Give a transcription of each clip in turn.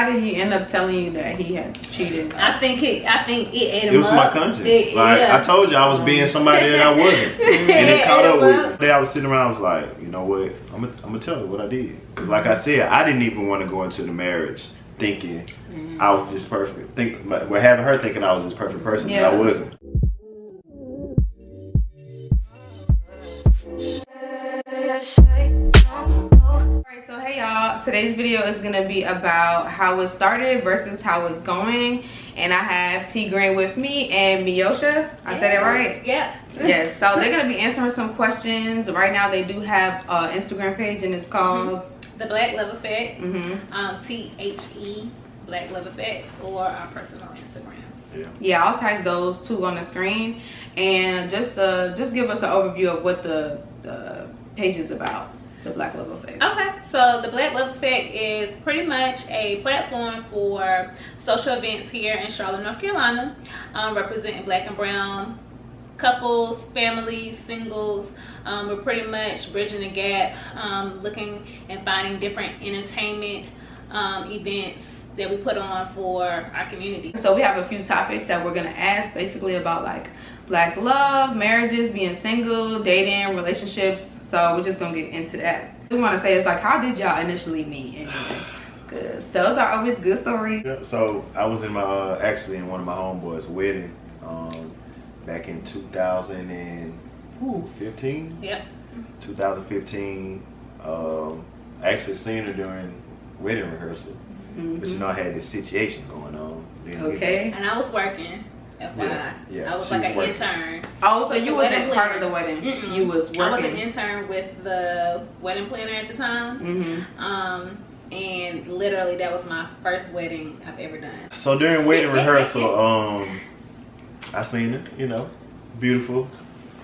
how did he end up telling you that he had cheated? I think it ate him up. It was my conscience. Like, I told you I was being somebody that I wasn't. And it caught up with me. One day I was sitting around, I was like, you know what? I'm gonna tell her what I did. Because like I said, I didn't even want to go into the marriage thinking I was just perfect. We're having her thinking I was this perfect person, but I wasn't. Alright, so hey y'all, today's video is gonna be about how it started versus how it's going. And I have T Green with me and Miosha. I said it right? Yeah. Yes, so they're gonna be answering some questions. Right now they do have an Instagram page and it's called The Black Love Effect. THE Black Love Effect, or our personal Instagrams. Yeah, I'll tag those two on the screen, and just give us an overview of what the page is about. The Black Love Effect. Okay, so the Black Love Effect is pretty much a platform for social events here in Charlotte, North Carolina, representing Black and brown couples, families, singles. We're pretty much bridging the gap, looking and finding different entertainment events that we put on for our community. So we have a few topics that we're gonna ask, basically about like Black love, marriages, being single, dating, relationships. So we're just gonna get into that. We want to say is like, how did y'all initially meet anyway? Because those are always good stories. Yeah, so I was in my actually in one of my homeboys' wedding back in 2015. Yep. 2015. I actually seen her during wedding rehearsal. But you know, I had this situation going on. Okay. And I was working. FYI. Yeah. I was like an intern. Oh, so you wasn't part of the wedding? You was working. I was an intern with the wedding planner at the time. And literally that was my first wedding I've ever done. So during wedding rehearsal, I seen it, you know, beautiful.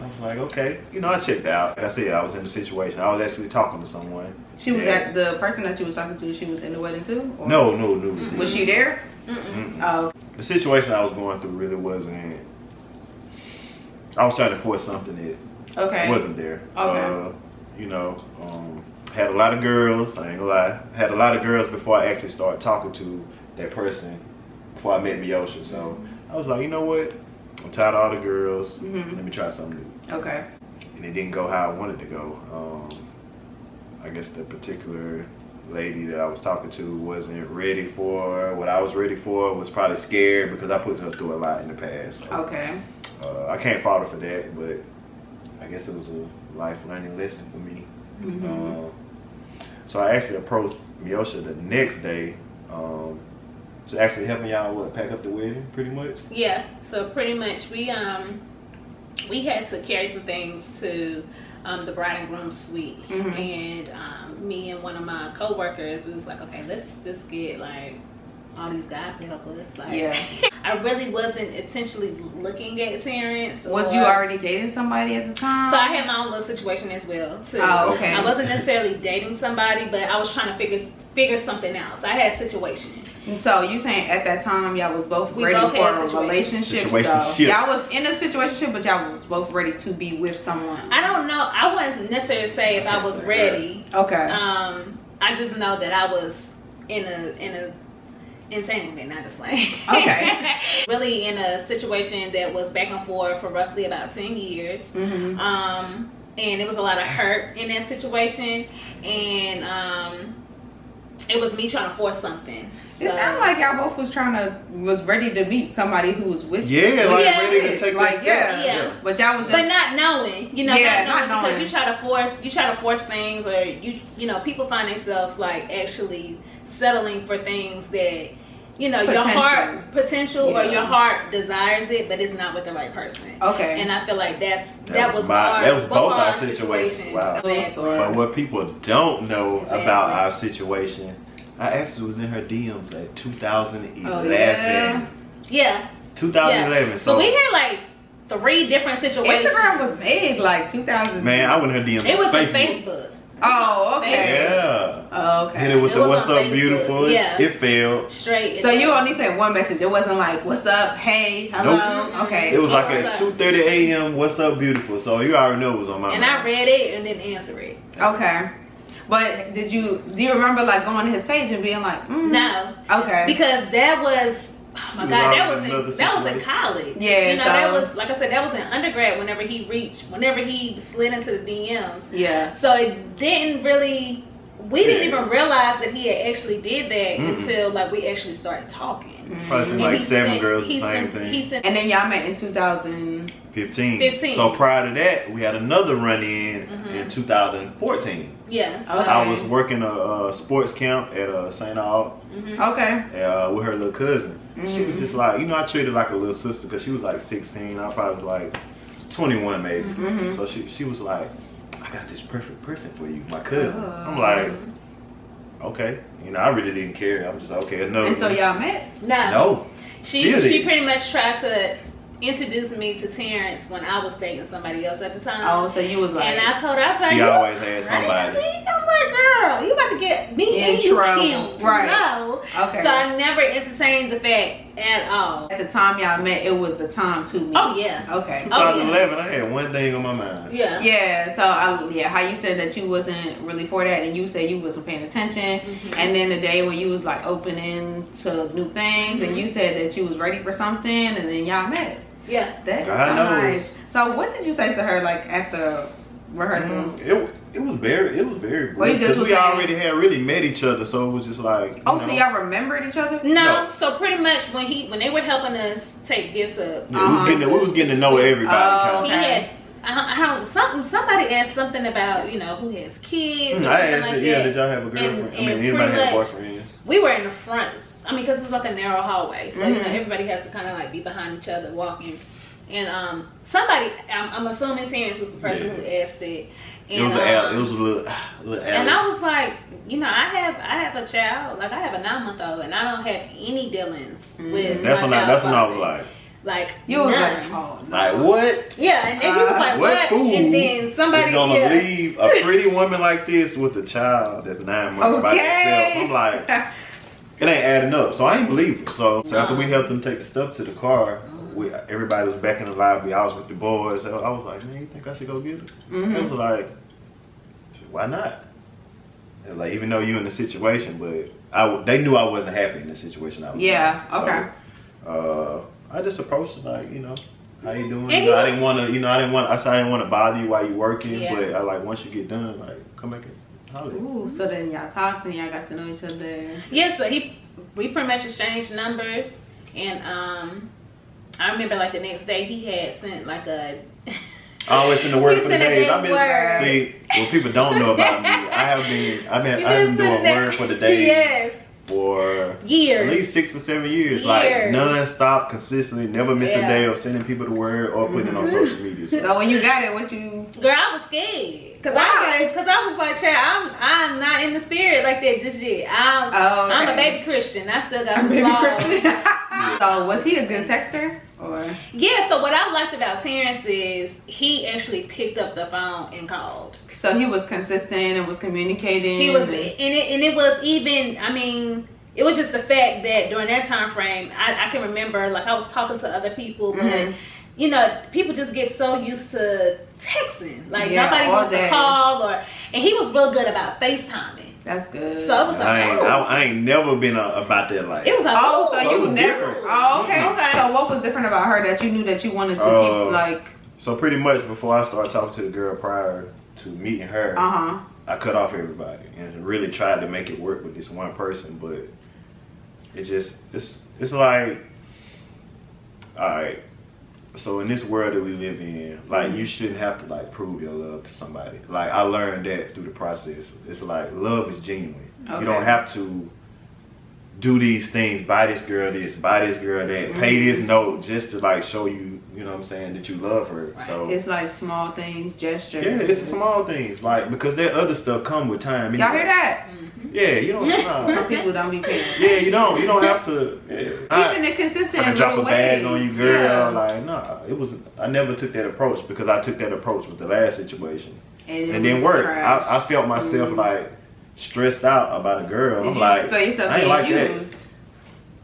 I was like, okay, you know, I checked out. Like I said, I was in the situation. I was actually talking to someone. She was at the person that you was talking to. She was in the wedding too? Or? No. Was she there? Oh. The situation I was going through really wasn't. I was trying to force something that wasn't there. Okay. You know, had a lot of girls. I ain't gonna lie. Had a lot of girls before I actually started talking to that person. Before I met Miosha, so I was like, you know what? I'm tired of all the girls. Let me try something new. Okay. And it didn't go how I wanted to go. I guess the particular lady that I was talking to wasn't ready for what I was ready for. Was probably scared because I put her through a lot in the past. So, okay. I can't fault her for that, but I guess it was a life learning lesson for me. So I actually approached Miosha the next day. So actually helping y'all pack up the wedding, pretty much. Yeah. So pretty much we had to carry some things to the bride and groom suite, and me and one of my co-workers, we was like, okay, let's just get like all these guys to help us. Like, I really wasn't intentionally looking at Terrence. Was you already dating somebody at the time? So I had my own little situation as well too. Oh, okay. I wasn't necessarily dating somebody, but I was trying to figure something out. So I had a situation. And so you saying at that time y'all was both ready for a relationship? Y'all was in a situationship, but y'all was both ready to be with someone. I don't know. I wouldn't necessarily say if I was ready. Okay. I just know that I was in a entanglement, not just like really in a situation that was back and forth for roughly about 10 years. And it was a lot of hurt in that situation, and it was me trying to force something. It sounded like y'all both was ready to meet somebody who was with you. Ready to take like step. But y'all was just, but not knowing, you know, not knowing because you try to force things, or you know, people find themselves like actually settling for things that, you know, your heart or your heart desires it, but it's not with the right person. Okay. And I feel like that was both our situations. Wow. But what people don't know about our situation, I actually was in her DMs at 2011. Oh, yeah. 2011. Yeah. So we had like 3 different situations. Instagram was made like 2000. Man, I went in her DMs. It was on Facebook. Oh, okay. Yeah. Oh, okay. Hit it with the "What's up, beautiful." It failed. Straight. So you only said one message. It wasn't like "What's up," "Hey," "Hello." Nope. Okay. It was like at 2:30 a.m. "What's up, beautiful." So you already know it was on my mind. And I read it and didn't answer it. Okay. But do you remember like going to his page and being like, No. Okay. Because that was, oh my God, that was in college. Yeah. You know, that was, like I said, that was in undergrad whenever he slid into the DMs. Yeah. So it didn't really, we didn't even realize that he had actually did that until like we actually started talking. Probably seen like 7 girls, the same thing. And then y'all met in 2015. So prior to that, we had another run in 2014. Yeah. So. Okay. I was working a sports camp at St. Aug. Okay. With her little cousin. She was just like, you know, I treated her like a little sister because she was like 16. I probably was like 21 maybe. So she was like, I got this perfect person for you, my cousin. I'm like, okay. You know, I really didn't care. I'm just like, okay, no. And so y'all met? No. She pretty much tried to introduce me to Terrence when I was dating somebody else at the time. Oh, so you was like, and I told her, I was like, she always had somebody. I'm like, girl, you about to get me in and you trouble. killed. Right. No. Okay. So I never entertained the fact at all. At the time y'all met, it was the time to meet. Oh yeah. Okay. 2011, I had one thing on my mind. Yeah. Yeah. So how you said that you wasn't really for that, and you said you wasn't paying attention, and then the day when you was like opening to new things, and you said that you was ready for something, and then y'all met. Yeah. That's nice. So what did you say to her like at the rehearsal? It was very brief. Well, because we already had really met each other, so it was just like. Oh, so y'all remembered each other? No. So pretty much when they were helping us take gifts up, we was getting to know everybody. He had. Somebody asked something about, you know, who has kids. Or I asked, like yeah, that. did y'all have a girlfriend? And Anybody have boyfriends? We were in the front. I mean, because it's like a narrow hallway, so you know everybody has to kind of like be behind each other walking. And somebody, I'm assuming Terrence was the person who asked it. And, it was a little and I was like, you know, I have a child, like I have a 9-month-old, and I don't have any dealings with that's my when child. That's when I was like you was like, oh, no. Like what? Yeah, and then he was like, what? And then somebody is gonna leave a pretty woman like this with a child that's 9 months by herself. I'm like, it ain't adding up. So I ain't believe it. So after we helped them take the stuff to the car, everybody was back in the lobby. I was with the boys. So I was like, man, you think I should go get her? It was like, why not? And like, even though you in the situation, but they knew I wasn't happy in the situation I was in. Yeah. Okay. So, I just approached her like, you know, how you doing? You know, I didn't want to bother you while you working, but I like once you get done, like come back and holler. Ooh, so then y'all talked and y'all got to know each other. Yeah, so we pretty much exchanged numbers, and I remember like the next day he had sent like a. I always send the word for the days. See, what people don't know about me, I've been doing word for the days for years, at least 6 or 7 years, like non-stop, consistently, never miss a day of sending people the word or putting it on social media. So when you got it, what you? Girl, I was scared because I was like, Chad, I'm not in the spirit like that just yet. I'm a baby Christian. I still got some flaws. So was he a good texter? Or? Yeah, so what I liked about Terrence is he actually picked up the phone and called. So he was consistent and was communicating. He was, and it was even, I mean, it was just the fact that during that time frame, I can remember, like I was talking to other people, but you know, people just get so used to texting. Like nobody wants to call, and he was real good about FaceTiming. That's good. So it was like, I ain't never been about that life. It was like, so you never. Different. Oh, okay. So what was different about her that you knew that you wanted to keep like? So pretty much before I started talking to the girl prior to meeting her, I cut off everybody and really tried to make it work with this one person, but it's like, all right. So in this world that we live in, like you shouldn't have to like prove your love to somebody. Like I learned that through the process. It's like love is genuine. Okay. You don't have to do these things, buy this girl this, buy this girl that, pay this note just to like show you, you know what I'm saying, that you love her. Right. So it's like small things, gestures. Yeah, it's the small things. Like because that other stuff come with time. Y'all hear that? Yeah, you don't. Some people don't be paying. Yeah, you don't have to. Keeping it consistent. I drop a bag on you, girl. Yeah. Like no, I never took that approach because I took that approach with the last situation, and it didn't work. I felt myself like stressed out about a girl. I'm like, I ain't like that.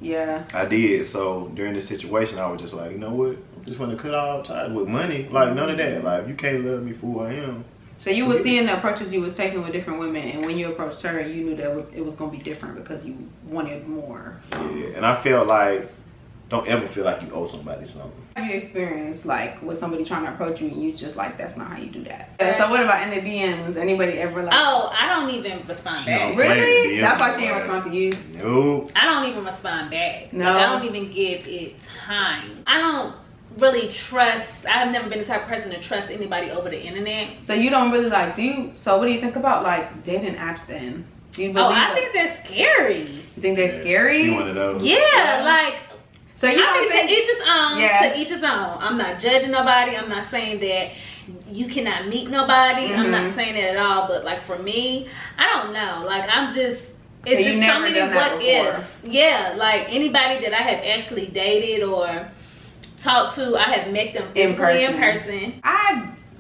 Yeah. I did. So during this situation, I was just like, you know what? I'm just gonna cut all ties with money. Like none of that. Like if you can't love me for who I am, So you were seeing the approaches you was taking with different women, and when you approached her, you knew that it was gonna be different because you wanted more. Yeah, and I felt like, don't ever feel like you owe somebody something. Have you experienced like with somebody trying to approach you and you just like, that's not how you do that? So what about in the DMs? Anybody ever like? Oh, I don't even respond back. Really? That's why she didn't respond to you? Nope. I don't even respond back. No. Like, I don't even give it time. I don't really trust. I've never been the type of person to trust anybody over the internet. So you don't really like, so what do you think about like dating apps then? Do you believe I think they're scary. You think they're scary? She one of those. Yeah, like, so you I don't mean, think, to each his own. Yeah. To each his own. I'm not judging nobody. I'm not saying that you cannot meet nobody. I'm not saying that at all. But like for me, I don't know. Like I'm just, it's just so many what ifs. Yeah, like anybody that I have actually dated or talked to, I have met them physically in person.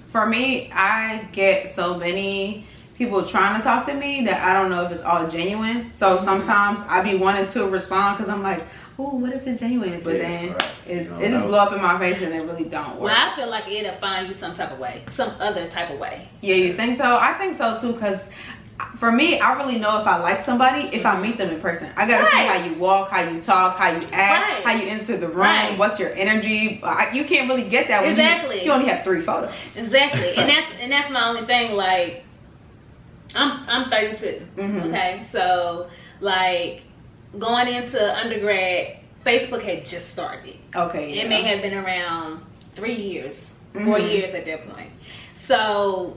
For me, I get so many people trying to talk to me that I don't know if it's all genuine. So sometimes I be wanting to respond because I'm like, oh, what if it's genuine? But then it just blow up in my face and it really don't work. Well, I feel like it'll find you some type of way, some other type of way. Yeah, you think so? I think so too, because for me, I really know if I like somebody if I meet them in person. I gotta see how you walk, how you talk, how you act, how you enter the room, what's your energy. You can't really get that when you only have 3 photos. Exactly, and that's my only thing. Like, I'm 32. Okay, so like going into undergrad, Facebook had just started. Okay, it may have been around 3 years, 4 years at that point. So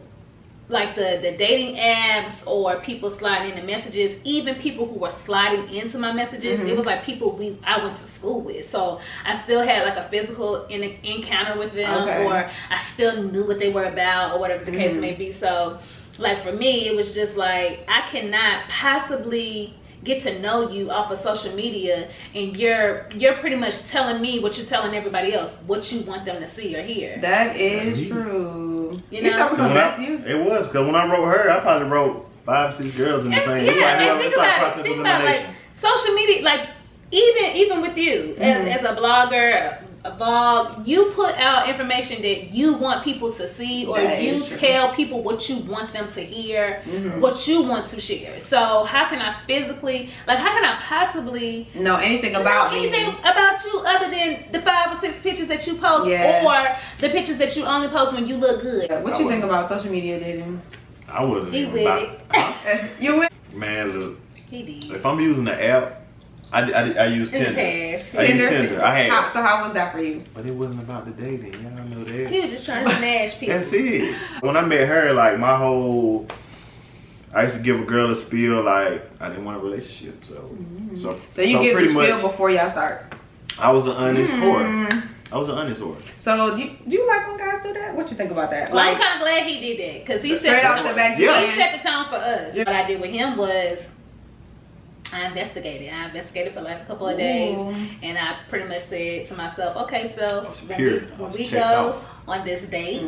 like the dating apps or people sliding into messages, even people who were sliding into my messages, it was like people I went to school with. So I still had like a physical encounter with them, or I still knew what they were about, or whatever the case may be. So like for me, it was just like, I cannot possibly get to know you off of social media, and you're pretty much telling me what you're telling everybody else, what you want them to see or hear. That is true. You know, that's you. It was, because when I wrote her, I probably wrote 5, 6 girls in the same. Yeah, think about like social media, like even with you as a blogger, a vlog, you put out information that you want people to see, or you tell people what you want them to hear, what you want to share. So how can I possibly know anything about you other than the 5 or 6 pictures that you post, or the pictures that you only post when you look good? What you think about social media dating? I wasn't even about it. You with? Man, look, he did. if I'm using the app, I use Tinder. I use Tinder. I had. So how was that for you? But it wasn't about the dating. Y'all know that. He was just trying to smash people. That's it. When I met her, like I used to give a girl a spiel, like I didn't want a relationship. So you give the spiel before y'all start. I was an honest whore. I was an honest whore. So do you like when guys do that? What you think about that? Well, I'm kind of glad he did that, because he straight off the back. He set the tone for us. What I did with him was, I investigated for like a couple of days, and I pretty much said to myself, okay, so when we go on this date,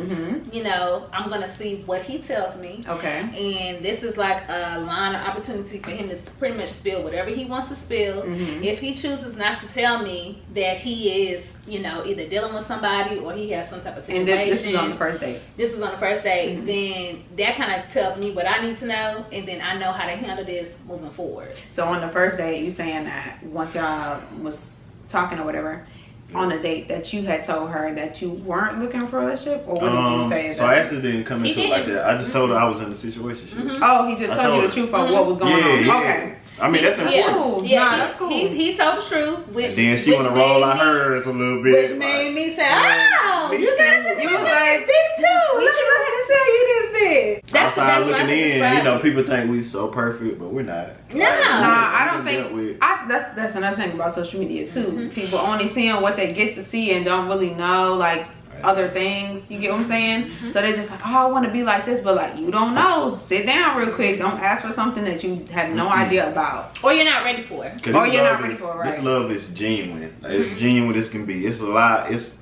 you know, I'm gonna see what he tells me. Okay. And this is like a line of opportunity for him to pretty much spill whatever he wants to spill. If he chooses not to tell me that he is, you know, either dealing with somebody or he has some type of situation. And this was on the first date. This was on the first date. Then that kind of tells me what I need to know, and then I know how to handle this moving forward. So on the first date, you saying that once y'all was talking or whatever, on a date, that you had told her that you weren't looking for a relationship, or what did you say? So I actually didn't come into it like that. I just told her I was in a situation. Oh, he just told you the truth of what was going on. Yeah. Okay. I mean, that's important. Yeah, that's cool. He told the truth, which and then she want to roll her hers a little bit, which made me say, "Oh, you guys, you was like, me too. Let me go ahead and tell you this." That's outside the best looking way in, you know, people think we so perfect, but we're not. No, I don't think. That's another thing about social media too. People only seeing what they get to see and don't really know like other things. You get what I'm saying? So they're just like, oh, I want to be like this, but like you don't know. Sit down real quick. Don't ask for something that you have no idea about, or you're not ready for. Or you're not ready for. Right? This love is genuine. It's genuine as can be. It's a lot. It's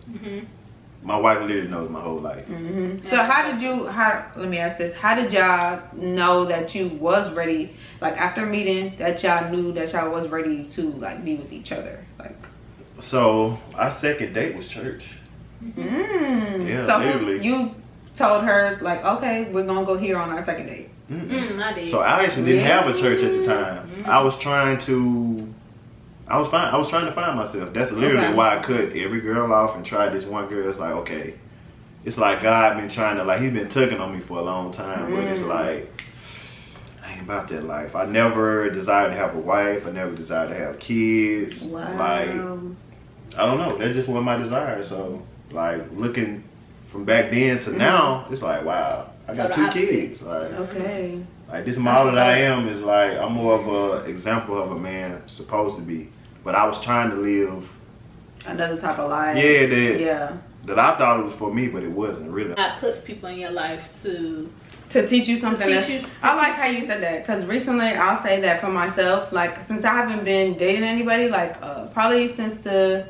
my wife literally knows my whole life. So let me ask this: how did y'all know that you was ready? Like after meeting, that y'all knew that y'all was ready to like be with each other. Like, so our second date was church. Yeah, so literally. you told her like, okay, we're gonna go here on our second date? I did. So I actually didn't have a church at the time. I was trying to find myself. That's literally why I cut every girl off and tried this one girl. It's like, okay, it's like God been trying to, like, he's been tugging on me for a long time, but it's like, I ain't about that life. I never desired to have a wife. I never desired to have kids. Wow. Like, I don't know. That just wasn't my desire. So, like, looking from back then to now, it's like, wow, I got 2 kids. Like, okay. Like, this model that I am is like, I'm more of an example of a man supposed to be. But I was trying to live another type of life. Yeah, that I thought it was for me, but it wasn't really. God puts people in your life to teach you something. I like how you you said that, because recently, I'll say that for myself, like, since I haven't been dating anybody, like, probably since the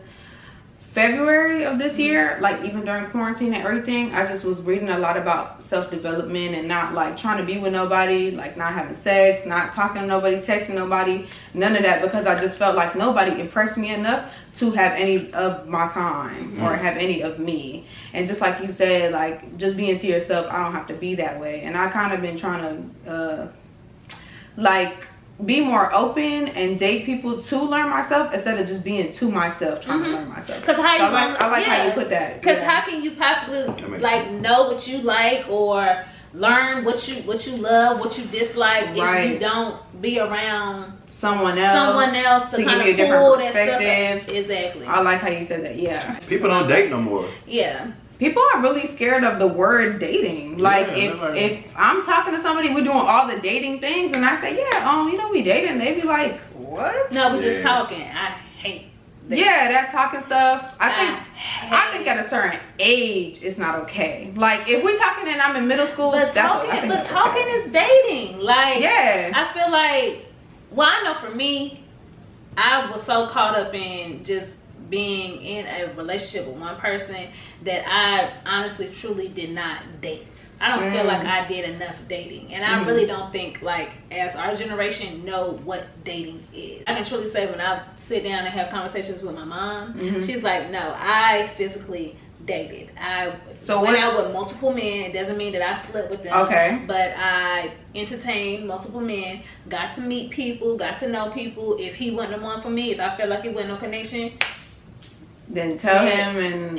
February of this year, like, even during quarantine and everything, I just was reading a lot about self-development and not, like, trying to be with nobody, like, not having sex, not talking to nobody, texting nobody, none of that, because I just felt like nobody impressed me enough to have any of my time or have any of me. And just like you said, like, just being to yourself, I don't have to be that way. And I kind of been trying to like, be more open and date people to learn myself instead of just being to myself trying to learn myself. Because I like how you put that. Because how can you possibly like know what you like or learn what you love, what you dislike if you don't be around someone else to kind give you a different perspective? Exactly. I like how you said that. Yeah. People don't date no more. Yeah. People are really scared of the word dating. Like, if I'm talking to somebody, we're doing all the dating things, and I say, yeah, you know, we dating, they be like, what? No, we're just talking. I hate that. Yeah, that talking stuff. I think at a certain age, it's not okay. Like, if we're talking and I'm in middle school, talking is dating. Like, yeah. I feel like, well, I know for me, I was so caught up in just being in a relationship with one person that I honestly truly did not date. I don't feel like I did enough dating, and I really don't think, like, as our generation know what dating is. I can truly say when I sit down and have conversations with my mom, she's like, no, I physically dated. I went out with multiple men. It doesn't mean that I slept with them. Okay. But I entertained multiple men, got to meet people, got to know people. If he wasn't the one for me, if I felt like it wasn't no connection, then tell him and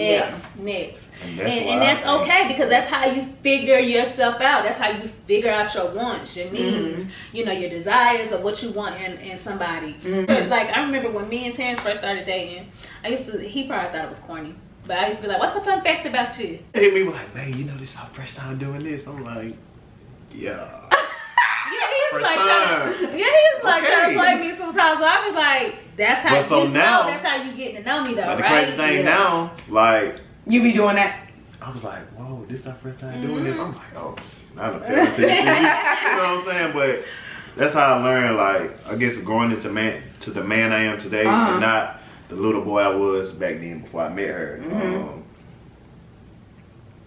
next. And that's okay, because that's how you figure yourself out. That's how you figure out your wants, your needs, you know, your desires of what you want in somebody. Like, I remember when me and Terrence first started dating, he probably thought it was corny, but I used to be like, what's the fun fact about you? They hit me like, man, you know, this is our first time doing this. I'm like, yeah. He's like trying to play me sometimes. So I be like, that's how that's how you get to know me, though, like, right? the crazy thing now, like, you be doing that. I was like, whoa, this is our first time doing this. I'm like, oh, I don't feel it. You know what I'm saying? But that's how I learned, like, I guess growing into the man I am today, and not the little boy I was back then before I met her.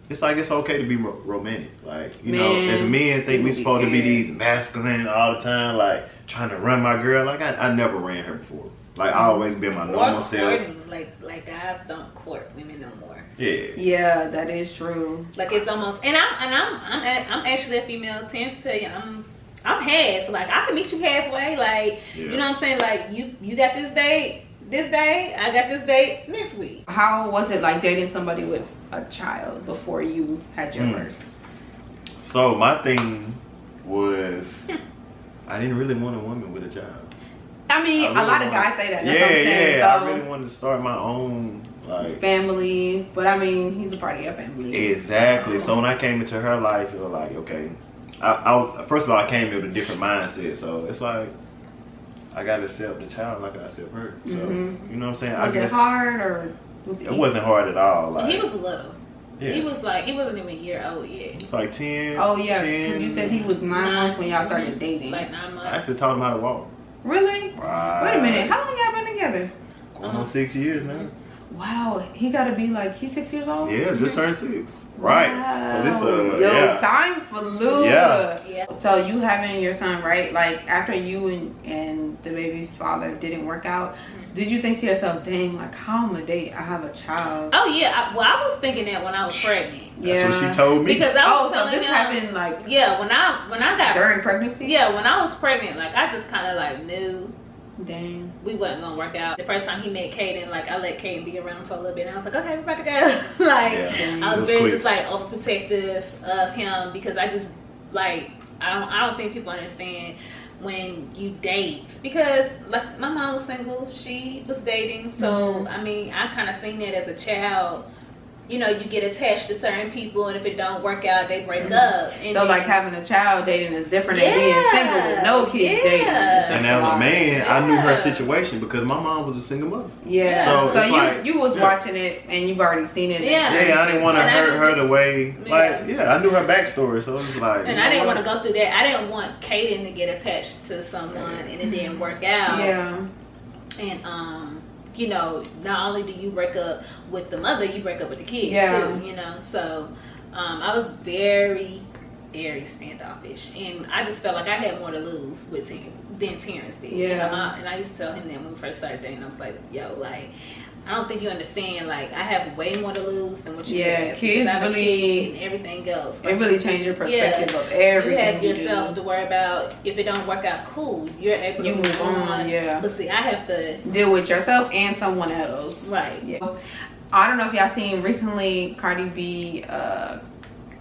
It's like, it's okay to be romantic. Like, you know, as men think we supposed to be these masculine all the time, like, trying to run my girl. Like, I never ran her before. Like, I always been my normal self. Like guys don't court women no more. Yeah, that is true. Like, it's almost, and I'm actually a female. Tends to tell you, I'm half. Like, I can meet you halfway. Like, you know what I'm saying? Like, you got this date this day, I got this date next week. How was it like dating somebody with a child before you had your first? So my thing was, I didn't really want a woman with a child. I mean, a lot of guys say that. That's what I'm saying. So, I really wanted to start my own, like, family. But I mean, he's a part of your family. Exactly. So when I came into her life, it was like, okay, I was, first of all, I came in with a different mindset. So it's like, I gotta accept the child like I accept her. So you know what I'm saying? Was it hard or was it? It wasn't hard at all. Like, he was little. Yeah. He wasn't even a year old yet. He was like 10. Oh yeah, because you said he was 9 months when y'all started dating. Like 9 months. I actually taught him how to walk. Really? Right. Wait a minute. How long y'all been together? Almost 6 years now. Wow, he gotta be like, he's 6 years old? Yeah, just turned 6. Right. Wow. So this time for Lou. Yeah. So you having your son, right? Like, after you and the baby's father didn't work out, did you think to yourself, dang, like how am I date? I have a child. Oh yeah, I was thinking that when I was pregnant. Yeah, that's what she told me. Because I was so this happened like when I got during pregnancy. Yeah, when I was pregnant, like I just kind of like knew. Dang. We wasn't gonna work out. The first time he met Kaden, like I let Kaden be around for a little bit, and I was like, okay, we're about to go. Like I was very just like overprotective of him because I just like I don't think people understand when you date, because like my mom was single, she was dating, so I mean I kind of seen that as a child. You know, you get attached to certain people, and if it don't work out, they break up. And so, like, having a child dating is different than being single with no kids dating. And as a man, I knew her situation because my mom was a single mother. Yeah. So you was watching it, and you've already seen it. Yeah, I didn't want to hurt her the way. Like, I knew her backstory, so it was like. And I didn't want to go through that. I didn't want Kaden to get attached to someone, and it didn't work out. Yeah. And you know, not only do you break up with the mother, you break up with the kid too, you know. So I was very, very standoffish, and I just felt like I had more to lose with than Terrence did. Yeah. And I used to tell him that when we first started dating, I was like, yo, like, I don't think you understand, like, I have way more to lose than what you have. Kids really, and everything else. It really changed your perspective of everything. You have yourself to worry about. If it don't work out, cool. You're able to move on. Yeah. But see, I have to deal with yourself and someone else. Right. Yeah. I don't know if y'all seen recently, Cardi B,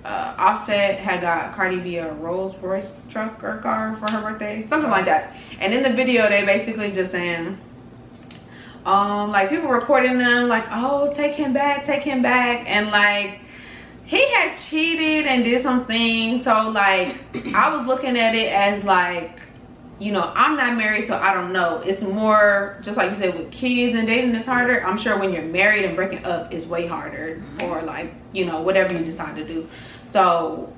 Offset had got Cardi B a Rolls Royce truck or car for her birthday, something like that. And in the video, they basically just saying, like people reporting them like, oh, take him back, and like he had cheated and did some things. So like I was looking at it as like, you know, I'm not married, so I don't know. It's more just like you said, with kids and dating is harder. I'm sure when you're married and breaking up is way harder, or like, you know, whatever you decide to do. So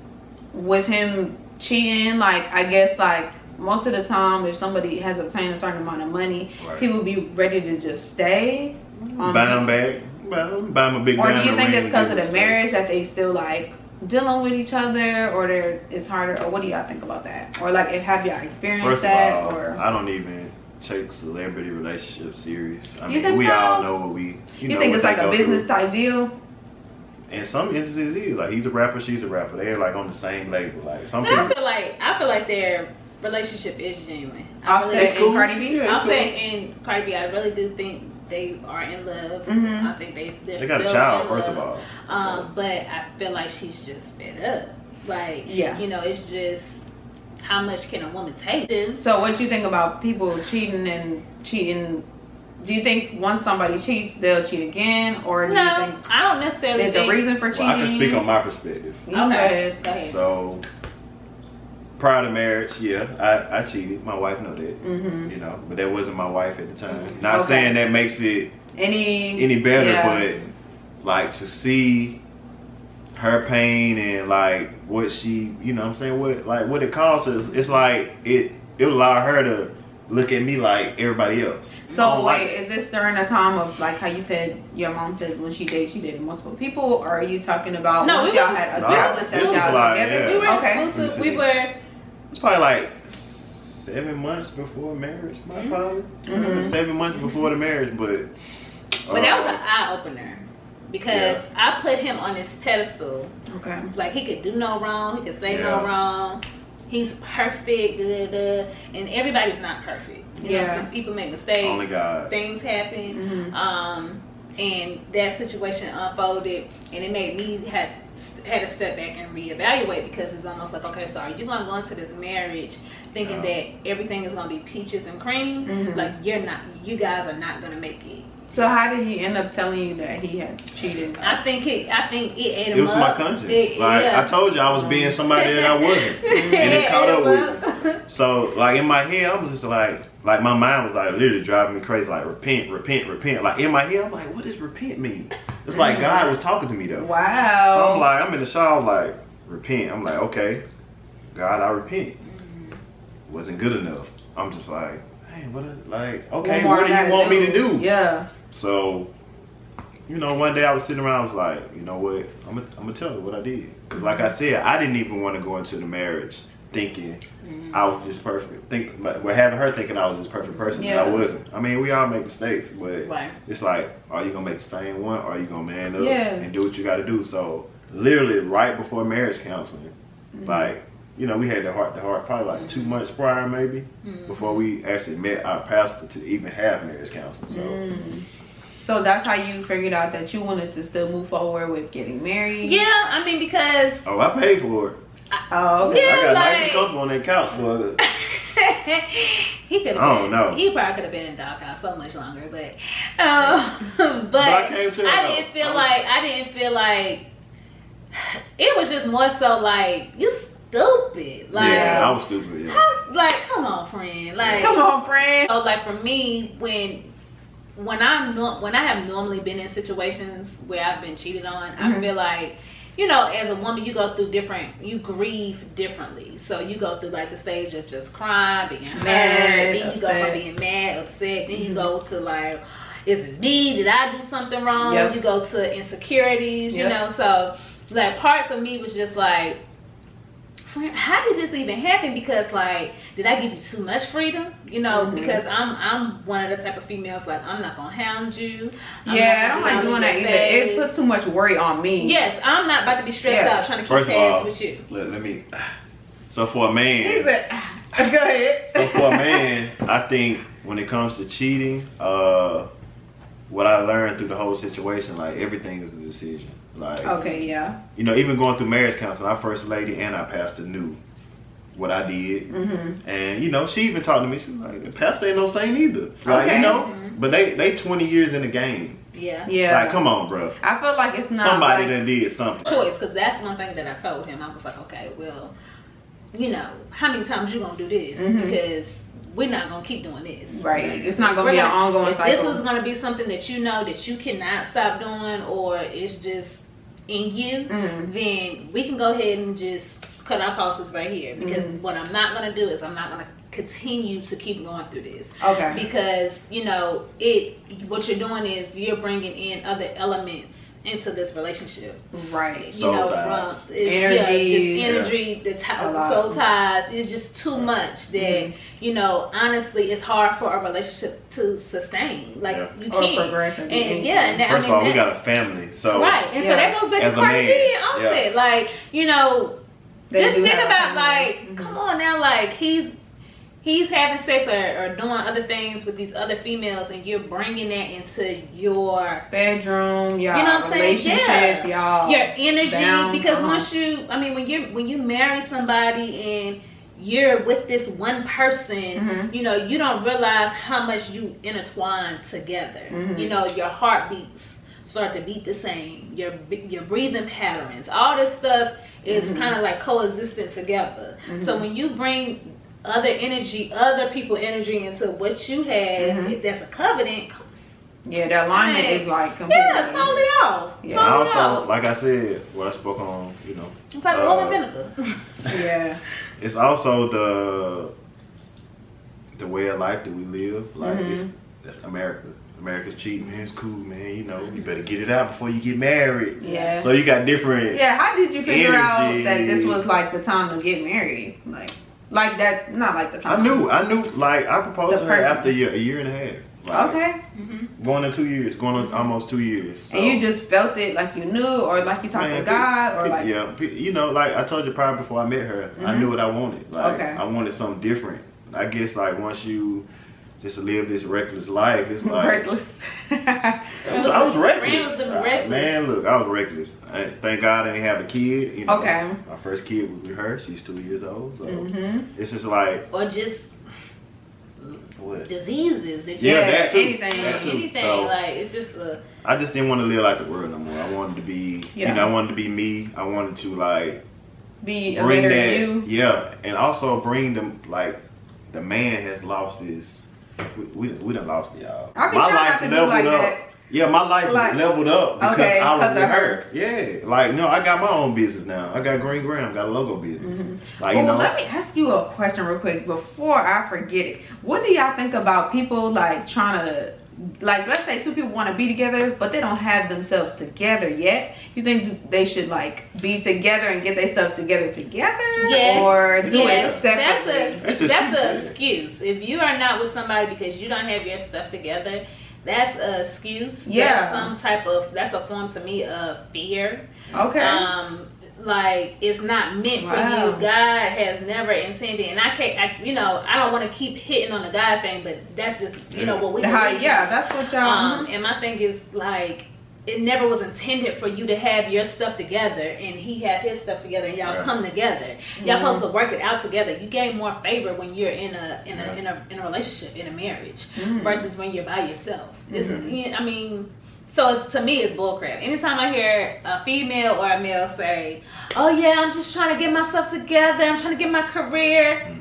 with him cheating, like I guess like most of the time, if somebody has obtained a certain amount of money, people be ready to just stay. Buy him back. Buy him a big. Or do you think it's because of the marriage that they still like dealing with each other, or it's harder? Or what do y'all think about that? Or like, have y'all experienced that? Or I don't even take celebrity relationships serious. I mean, we all know what we. You think it's like a business type deal? In some instances, it is. Like he's a rapper, she's a rapper. They're like on the same label. Like some people. I feel like their relationship is genuine. Offset and Cardi B. Offset and Cardi B. I really do think they are in love. I think they got a child, first of all. But I feel like she's just fed up. Like, you know, it's just how much can a woman take? So what do you think about people cheating? Do you think once somebody cheats, they'll cheat again, or do you think I don't necessarily there's a reason for cheating? Well, I can speak on my perspective. Okay, go ahead. So prior to marriage, I cheated. My wife know that, you know, but that wasn't my wife at the time. Not saying that makes it any better, but like to see her pain and like what she, you know what I'm saying, what it costs us, it's like it'll allow her to look at me like everybody else. So wait, is this during a time of like how you said your mom says when she dated multiple people, or are you talking about once y'all had established that y'all together? We were exclusive. We were. It's probably like 7 months before marriage, probably. 7 months before the marriage, but that was an eye opener because I put him on this pedestal. Okay. Like he could do no wrong, he could say no wrong. He's perfect, and everybody's not perfect. You know what I'm saying? People make mistakes. Only God. Things happen. And that situation unfolded, and it made me had to step back and reevaluate, because it's almost like, okay, so are you gonna go into this marriage thinking that everything is gonna be peaches and cream? Like you're not. You guys are not gonna make it. So how did he end up telling you that he had cheated? I think it ate him up. It was my conscience. I told you I was being somebody that I wasn't, and it caught up with me. So like in my head, I was just like my mind was like literally driving me crazy. Like repent. Like in my head, I'm like, what does repent mean? It's like God was talking to me though. Wow. So I'm like, I'm in the shower, like repent. I'm like, okay, God, I repent. Wasn't good enough. I'm just like, hey, what do you want me to do? Yeah. So, you know, one day I was sitting around, I was like, you know what, I'm gonna tell her what I did. Because like I said, I didn't even want to go into the marriage thinking I was this perfect. We're having her thinking I was this perfect person, and I wasn't. I mean, we all make mistakes, but it's like, are you gonna make the same one, or are you gonna man up and do what you got to do? So literally, right before marriage counseling, like, you know, we had the heart to heart probably like 2 months prior, maybe, before we actually met our pastor to even have marriage counseling. So. So that's how you figured out that you wanted to still move forward with getting married? Yeah, I mean, because... Oh, I paid for it. Oh, okay. Yeah, I got nice and comfortable on that couch for it. He could have. I don't know. He probably could have been in doghouse so much longer, but I didn't feel like it was just more so like, you stupid. Like, yeah, I was stupid. Yeah. Like, come on, friend. Like, come on, friend. So, like, for me, when I have normally been in situations where I've been cheated on, I feel like, you know, as a woman, you grieve differently. So you go through like the stage of just crying, being hurt, then you go from being mad, upset, then you go to like, is it me? Did I do something wrong? You go to insecurities, you know. So like parts of me was just like, how did this even happen? Because like, did I give you too much freedom? You know, because I'm one of the type of females, like, I'm not gonna hound you. I don't like doing that either. It puts too much worry on me. Yes, I'm not about to be stressed out trying to keep tabs with you. Let me. So for a man, he said, go ahead. So for a man, I think when it comes to cheating, what I learned through the whole situation, like, everything is a decision. Like, you know, even going through marriage counseling, our first lady and our pastor knew what I did, and you know, she even talked to me. She was like, "The pastor ain't no saint either." Like, you know, but they 20 years in the game. Yeah. Like, come on, bro. I feel like it's not somebody that did something. Choice, because that's one thing that I told him. I was like, okay, well, you know, how many times you gonna do this? Because we're not gonna keep doing this. Right. Like, it's not gonna be an ongoing cycle. If this was gonna be something that you know that you cannot stop doing, or it's just in you, then we can go ahead and just cut our costs right here. Because what I'm not gonna do is I'm not gonna continue to keep going through this. Okay. Because, you know, what you're doing is you're bringing in other elements into this relationship. Right. You know, from energy, the soul ties. It's just too much that, you know, honestly, it's hard for a relationship to sustain. Like, you can't. Progress. And first of all, we got a family. So right. And so that goes back to Cardi B and Offset. Like, you know, just think about, like, come on now, like, he's having sex or doing other things with these other females, and you're bringing that into your bedroom, your relationship, y'all, your energy. Because once when you marry somebody and you're with this one person, you know, you don't realize how much you intertwine together. You know, your heartbeats start to beat the same. Your breathing patterns, all this stuff is kind of like coexisting together. So when you bring other people energy into what you have, that's a covenant. Yeah, the alignment is like completely. Yeah, totally off. Yeah. Totally off. Like I said, what I spoke on, you know. It's like oil and vinegar. Yeah. It's also the way of life that we live. Like, that's America. America's cheating, man. It's cool, man. You know, you better get it out before you get married. Yeah. So you got different. Yeah. How did you figure out that this was like the time to get married? Like that, not like the time. I knew. Like, I proposed to her after a year and a half. Like, okay. Going on 2 years. Going on almost 2 years. So. And you just felt it, like you knew, or like you talked to God, or like. Yeah, you know, like I told you prior before I met her, I knew what I wanted. Like, I wanted something different. I guess, like, once you just live this reckless life, it's like reckless. I was reckless. Man, look, I was reckless. Thank God I didn't have a kid. You know, my first kid was with her. She's 2 years old. So it's just like, or just what diseases that that too. Anything. So, like, it's just I just didn't want to live like the world no more. I wanted to be, you know, I wanted to be me. I wanted to like be a better you. Yeah, and also bring them, like, the man has lost his. We done lost it, y'all. My life leveled up. That. Yeah, my life leveled up because I was with her. Yeah, like, no, I got my own business now. I got Green Graham, got a logo business. Like, you know. Let me ask you a question real quick before I forget it. What do y'all think about people like trying to like, let's say two people want to be together, but they don't have themselves together yet, you think they should like be together and get their stuff together, yes, or do it separately? That's an excuse. If you are not with somebody because you don't have your stuff together, that's an excuse. Yeah, that's a form to me of fear. Okay. Like, it's not meant for you. God has never intended, and I don't want to keep hitting on the God thing, but that's just what we believe. That's what y'all. And my thing is, like, it never was intended for you to have your stuff together and he have his stuff together and y'all come together. Y'all supposed to work it out together. You gain more favor when you're in a relationship, in a marriage, versus when you're by yourself. So to me, it's bullcrap. Anytime I hear a female or a male say, "Oh yeah, I'm just trying to get myself together. I'm trying to get my career."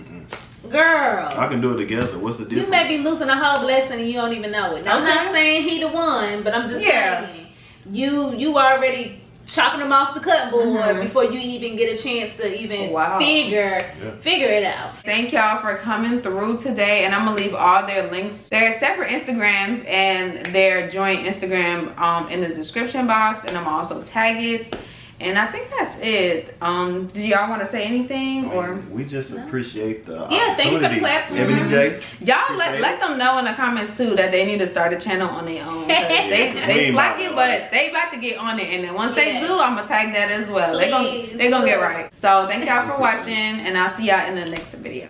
Girl, I can do it together. What's the difference? You may be losing a whole blessing and you don't even know it. Now, I'm not saying he the one, but I'm just saying you already chopping them off the cutting board before you even get a chance to even figure it out. Thank y'all for coming through today, and I'm gonna leave all their links, their separate Instagrams and their joint Instagram in the description box, and I'm also tag it. And I think that's it. Do y'all want to say anything, or? We just appreciate the thank you for the platform. Ebony J. Y'all let them know in the comments too that they need to start a channel on their own. They slacking, but they about to get on it. And then once they do, I'm gonna tag that as well. They gonna get right. So thank y'all for watching, and I'll see y'all in the next video.